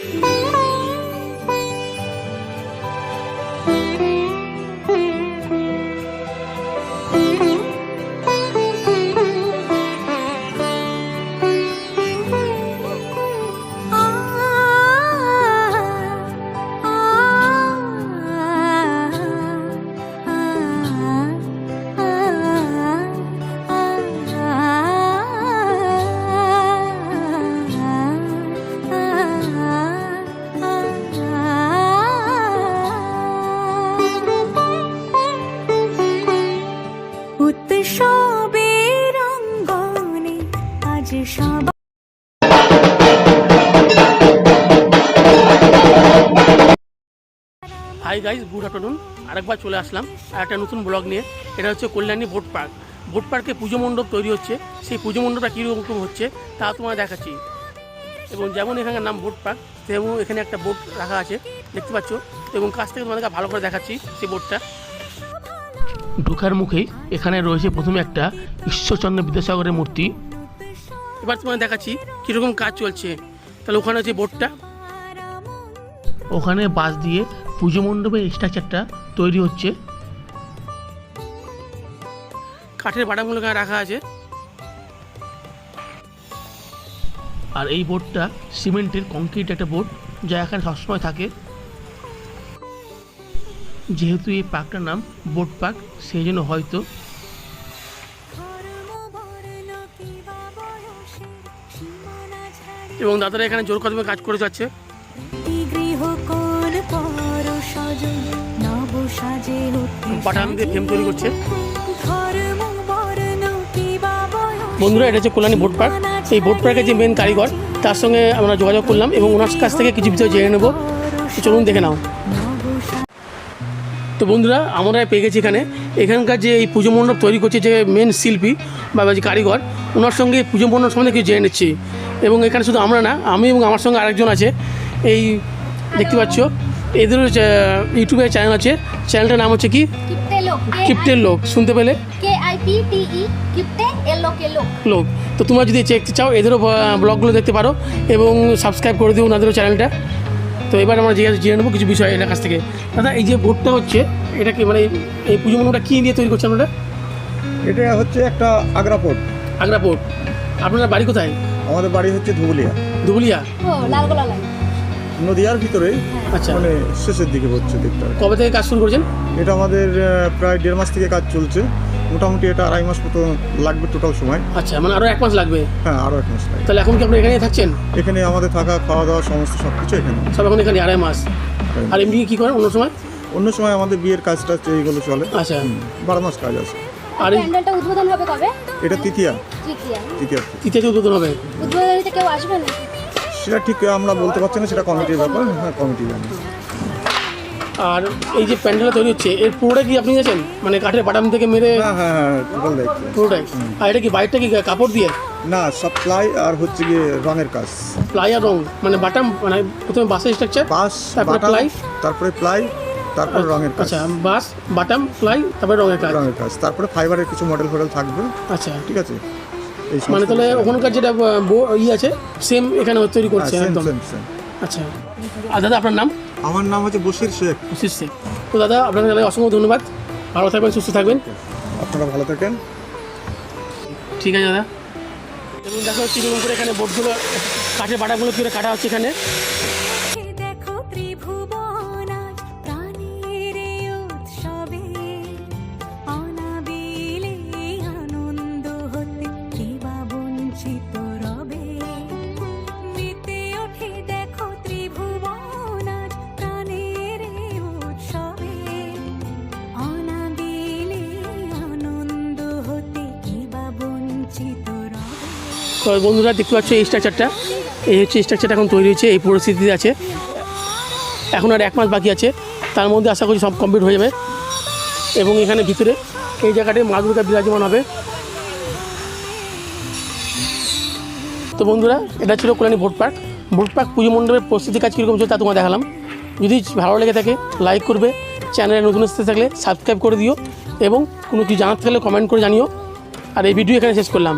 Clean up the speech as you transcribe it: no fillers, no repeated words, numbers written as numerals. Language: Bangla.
Hi guys, good afternoon. আরেকবার চলে আসলাম আর একটা নতুন ব্লগ নিয়ে। এটা হচ্ছে কল্যাণী বোট পার্ক। বোট পার্কে পুজো মণ্ডপ তৈরি হচ্ছে। সেই পুজো মণ্ডপটা কীরকম হচ্ছে তা তোমায় দেখাচ্ছি। এবং যেমন এখানকার নাম বোট পার্ক, তেমন এখানে একটা বোট রাখা আছে, দেখতে পাচ্ছ। এবং কাছ থেকে তোমাদেরকে ভালো করে দেখাচ্ছি সেই বোটটা। ঢোকার মুখেই এখানে রয়েছে প্রথমে একটা ঈশ্বরচন্দ্র বিদ্যাসাগরের মূর্তি। এবার তোমায় দেখাচ্ছি কীরকম কাজ চলছে। তাহলে ওখানে হচ্ছে বোটটা, ওখানে বাঁশ দিয়ে পুজো মণ্ডপের স্ট্রাকচারটা তৈরি হচ্ছে। কাঠের বাটামগুলো এখানে রাখা আছে। আর এই বোটটা সিমেন্টের কংক্রিট একটা বোট, যা এখানে সবসময় থাকে। যেহেতু এই পার্কটার নাম বোট পার্ক, সেই জন্য হয়তো এবং দাদারা এখানে জোর কদমে কাজ করে যাচ্ছে। পাঠান দিয়ে ফ্রেম তৈরি করছে। বন্ধুরা, এটা হচ্ছে কল্যাণী বোট পার্ক। এই বোট পার্কের যে মেন কারিগর, তার সঙ্গে আমরা যোগাযোগ করলাম এবং ওনার কাছ থেকে কিছু বিষয় জেনে নেবো। চলুন দেখে নাও। তো বন্ধুরা, আমরা পেয়ে গেছি এখানকার যে এই পুজো মণ্ডপ তৈরি করছে যে মেন শিল্পী বা যে কারিগর, ওনার সঙ্গে পুজো মণ্ডপ সম্বন্ধে কিছু জেনে নিচ্ছি। এবং এখানে শুধু আমরা না, আমি এবং আমার সঙ্গে আরেকজন আছে। এই দেখতে পাচ্ছ, এদের ইউটিউবের চ্যানেল আছে। চ্যানেলটার নাম হচ্ছে কি? কিপ্টের লোক। শুনতে পেলে? লোক। তো তোমরা যদি দেখতে চাও, এদেরও ব্লগগুলো দেখতে পারো এবং সাবস্ক্রাইব করে দিও ওনাদেরও চ্যানেলটা। তো এবার আমরা জেনে নেবো কিছু বিষয় এনার কাছ থেকে। দাদা, এই যে বোটটা হচ্ছে, এটা কি মানে এই পুজো মণ্ডপটা কী দিয়ে তৈরি করছে আপনারা? এটা হচ্ছে একটা আগ্রা পোর্ট। আগ্রা পোর্ট। আপনার বাড়ি কোথায়? আমাদের বাড়ি হচ্ছে ধুবুলিয়া। ধুবুলিয়া, নদিয়ার ভিতরেই। আচ্ছা, মানে শেষের দিকে হচ্ছে দিকটা। কবে থেকে কাজ শুরু করেছেন? এটা আমাদের প্রায় 1.5 মাস থেকে কাজ চলছে। মোটামুটি এটা 2.5 মাস মতো লাগবে টোটাল সময়। আচ্ছা, মানে আরও 1 মাস লাগবে? হ্যাঁ, আরও 1 মাস লাগবে। তাহলে এখন কি আপনি এখানেই থাকছেন? এখানে আমাদের থাকা, খাওয়া দাওয়া সমস্ত সব কিছু এখানে। সব এখন এখানে 2.5 মাস। আর এমনি কী করেন অন্য সময়? অন্য সময় আমাদের বিয়ের কাজটা এইগুলো চলে। আচ্ছা, 12 মাস কাজ আছে। আর প্যান্ডেলটা উদ্বোধন হবে কবে? এটা তৃতীয়া উদ্বোধন হবে। উদ্বোধনীতে কেউ আসবে না? সেটা ঠিক আমরা বলতে পারছি না, সেটা কমিটির ব্যাপার। হ্যাঁ, কমিটি জানে। আর এই যে প্যান্ডেলটা তৈরি হচ্ছে, এর পুরোটা কি আপনি গেছেন? মানে কাঠের বাটাম থেকে মেরে? হ্যাঁ, টোটাল দেখছি পুরোটাই। আর এটা কি বাইরটা কি কাপড় দিয়ে? না, সব প্লাই আর হচ্ছে গিয়ে রঙের কাজ। প্লাই আর রং, মানে বাটাম, মানে প্রথমে বাসের স্ট্রাকচার, বাস, তারপরে প্লাই, তারপরে রঙের কাজ। আচ্ছা, বাস, বাটাম, প্লাই, তারপরে রঙের কাজ, তারপরে ফাইবারের কিছু মডেল থাকবে। আচ্ছা, ঠিক আছে। মানে তাহলে ওখানকার যেটা আছে সেম এখানে তৈরি করছে একদম। আচ্ছা। আর দাদা, আপনার নাম? আমার নাম হচ্ছে বশির শেখ। তো দাদা, আপনাকে অসংখ্য ধন্যবাদ। ভালো থাকবেন, সুস্থ থাকবেন। আপনারা ভালো থাকেন। ঠিক আছে দাদা। এবং দেখো কীরকম করে এখানে বোটগুলো, কাঠের বাটাগুলো কী করে কাটা হচ্ছে এখানে। তো বন্ধুরা, দেখতে পাচ্ছ এই স্ট্রাকচারটা, এই হচ্ছে স্ট্রাকচারটা এখন তৈরি হয়েছে, এই পরিস্থিতিতে আছে। এখন আর 1 মাস বাকি আছে, তার মধ্যে আশা করি সব কমপ্লিট হয়ে যাবে। এবং এখানে ভিতরে এই জায়গাটায় মা দুর্গা বিরাজমান হবে। তো বন্ধুরা, এটা ছিল Kalyani boat park. Boat park পুজো মণ্ডপের প্রস্তুতি কাজ কীরকম চলছে তা তোমার দেখালাম। যদি ভালো লেগে থাকে লাইক করবে, চ্যানেলে নতুন আসতে থাকলে সাবস্ক্রাইব করে দিও এবং কোনো কিছু জানার থাকলে কমেন্ট করে জানিও। আর এই ভিডিও এখানে শেষ করলাম।